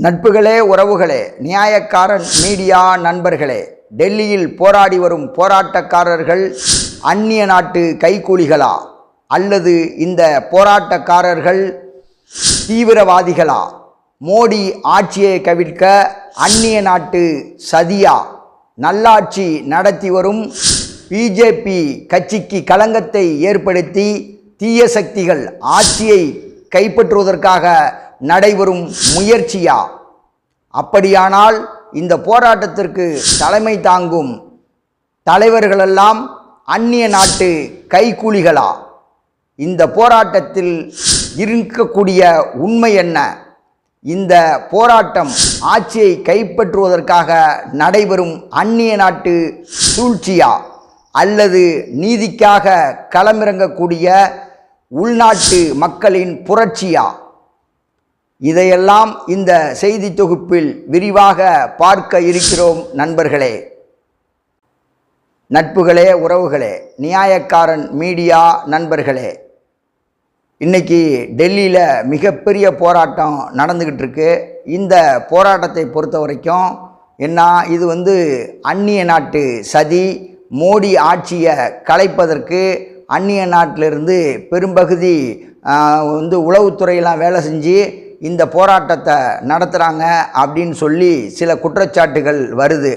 நட்புகளே, உறவுகளே, நியாயக்காரன் மீடியா நண்பர்களே, டெல்லியில் போராடி வரும் போராட்டக்காரர்கள் அந்நிய நாட்டு கைக்கூலிகளா அல்லது இந்த போராட்டக்காரர்கள் தீவிரவாதிகளா? மோடி ஆட்சியை கவிழ்க்க அந்நிய நாட்டு சதியா? நல்லாட்சி நடத்தி வரும் பிஜேபி கட்சிக்கு களங்கத்தை ஏற்படுத்தி தீய சக்திகள் ஆட்சியை கைப்பற்றுவதற்காக நடைபெறும் முயற்சியா? அப்படியானால் இந்த போராட்டத்திற்கு தலைமை தாங்கும் தலைவர்களெல்லாம் அந்நிய நாட்டு கைக்கூலிகளா? இந்த போராட்டத்தில் இருக்கக்கூடிய உண்மை என்ன? இந்த போராட்டம் ஆட்சியை கைப்பற்றுவதற்காக நடைபெறும் அந்நிய நாட்டு சூழ்ச்சியா அல்லது நீதிக்காக களமிறங்கக்கூடிய உள்நாட்டு மக்களின் புரட்சியா? இதையெல்லாம் இந்த செய்தி தொகுப்பில் விரிவாக பார்க்க இருக்கிறோம் நண்பர்களே. நட்புகளே, உறவுகளே, நியாயக்காரன் மீடியா நண்பர்களே, இன்றைக்கி டெல்லியில் மிகப்பெரிய போராட்டம் நடந்துக்கிட்டு இருக்கு. இந்த போராட்டத்தை பொறுத்த வரைக்கும் என்ன, இது அந்நிய நாட்டு சதி. மோடி ஆட்சியை கலைப்பதற்கு அந்நிய நாட்டிலிருந்து பெரும்பகுதி உளவுத்துறையெல்லாம் வேலை செஞ்சு இந்த போராட்டத்தை நடத்துகிறாங்க அப்படின்னு சொல்லி சில குற்றச்சாட்டுகள் வருது.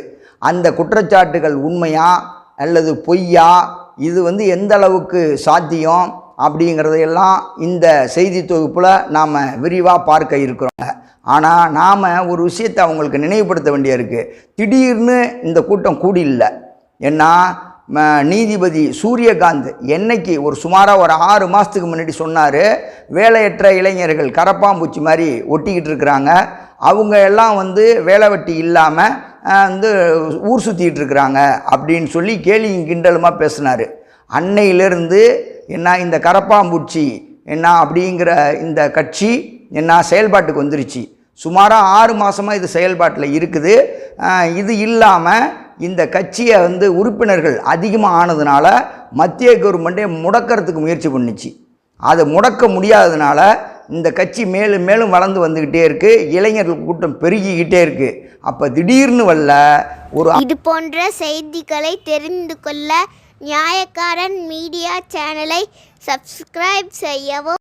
அந்த குற்றச்சாட்டுகள் உண்மையா அல்லது பொய்யா, இது எந்த அளவுக்கு சாத்தியம் அப்படிங்கிறதையெல்லாம் இந்த செய்தி தொகுப்பில் நாம் விரிவாக பார்க்க இருக்கிறோம். ஆனால் நாம் ஒரு விஷயத்தை அவங்களுக்கு நினைவுபடுத்த வேண்டிய இருக்குது. திடீர்னு இந்த கூட்டம் கூடி இல்லை. ஏன்னா நீதிபதி சூரியகாந்த் என்னைக்கு சுமாராக ஒரு 6 மாதத்துக்கு முன்னாடி சொன்னார், வேலையற்ற இளைஞர்கள் கரப்பாம்பூச்சி மாதிரி ஒட்டிக்கிட்டு இருக்கிறாங்க, அவங்க எல்லாம் வேலை வெட்டி இல்லாமல் ஊர் சுற்றிக்கிட்டு இருக்கிறாங்க அப்படின்னு சொல்லி கேலியும் கிண்டலுமாக பேசினார். அன்னையிலிருந்து இந்த கரப்பாம்பூச்சி அப்படிங்கிற இந்த கட்சி செயல்பாட்டுக்கு வந்துருச்சு. சுமாராக 6 மாதமாக இது செயல்பாட்டில் இருக்குது. இது இல்லாமல் இந்த கட்சியை உறுப்பினர்கள் அதிகமாக ஆனதுனால மத்திய கவர்மெண்ட்டே முடக்கிறதுக்கு முயற்சி பண்ணிச்சு. அதை முடக்க முடியாததுனால இந்த கட்சி மேலும் மேலும் வளர்ந்து வந்துக்கிட்டே இருக்குது. இளைஞர்கள் கூட்டம் பெருகிக்கிட்டே இருக்குது. அப்போ திடீர்னு இது போன்ற செய்திகளை தெரிந்து கொள்ள நியாயக்காரன் மீடியா சேனலை சப்ஸ்கிரைப் செய்யவும்.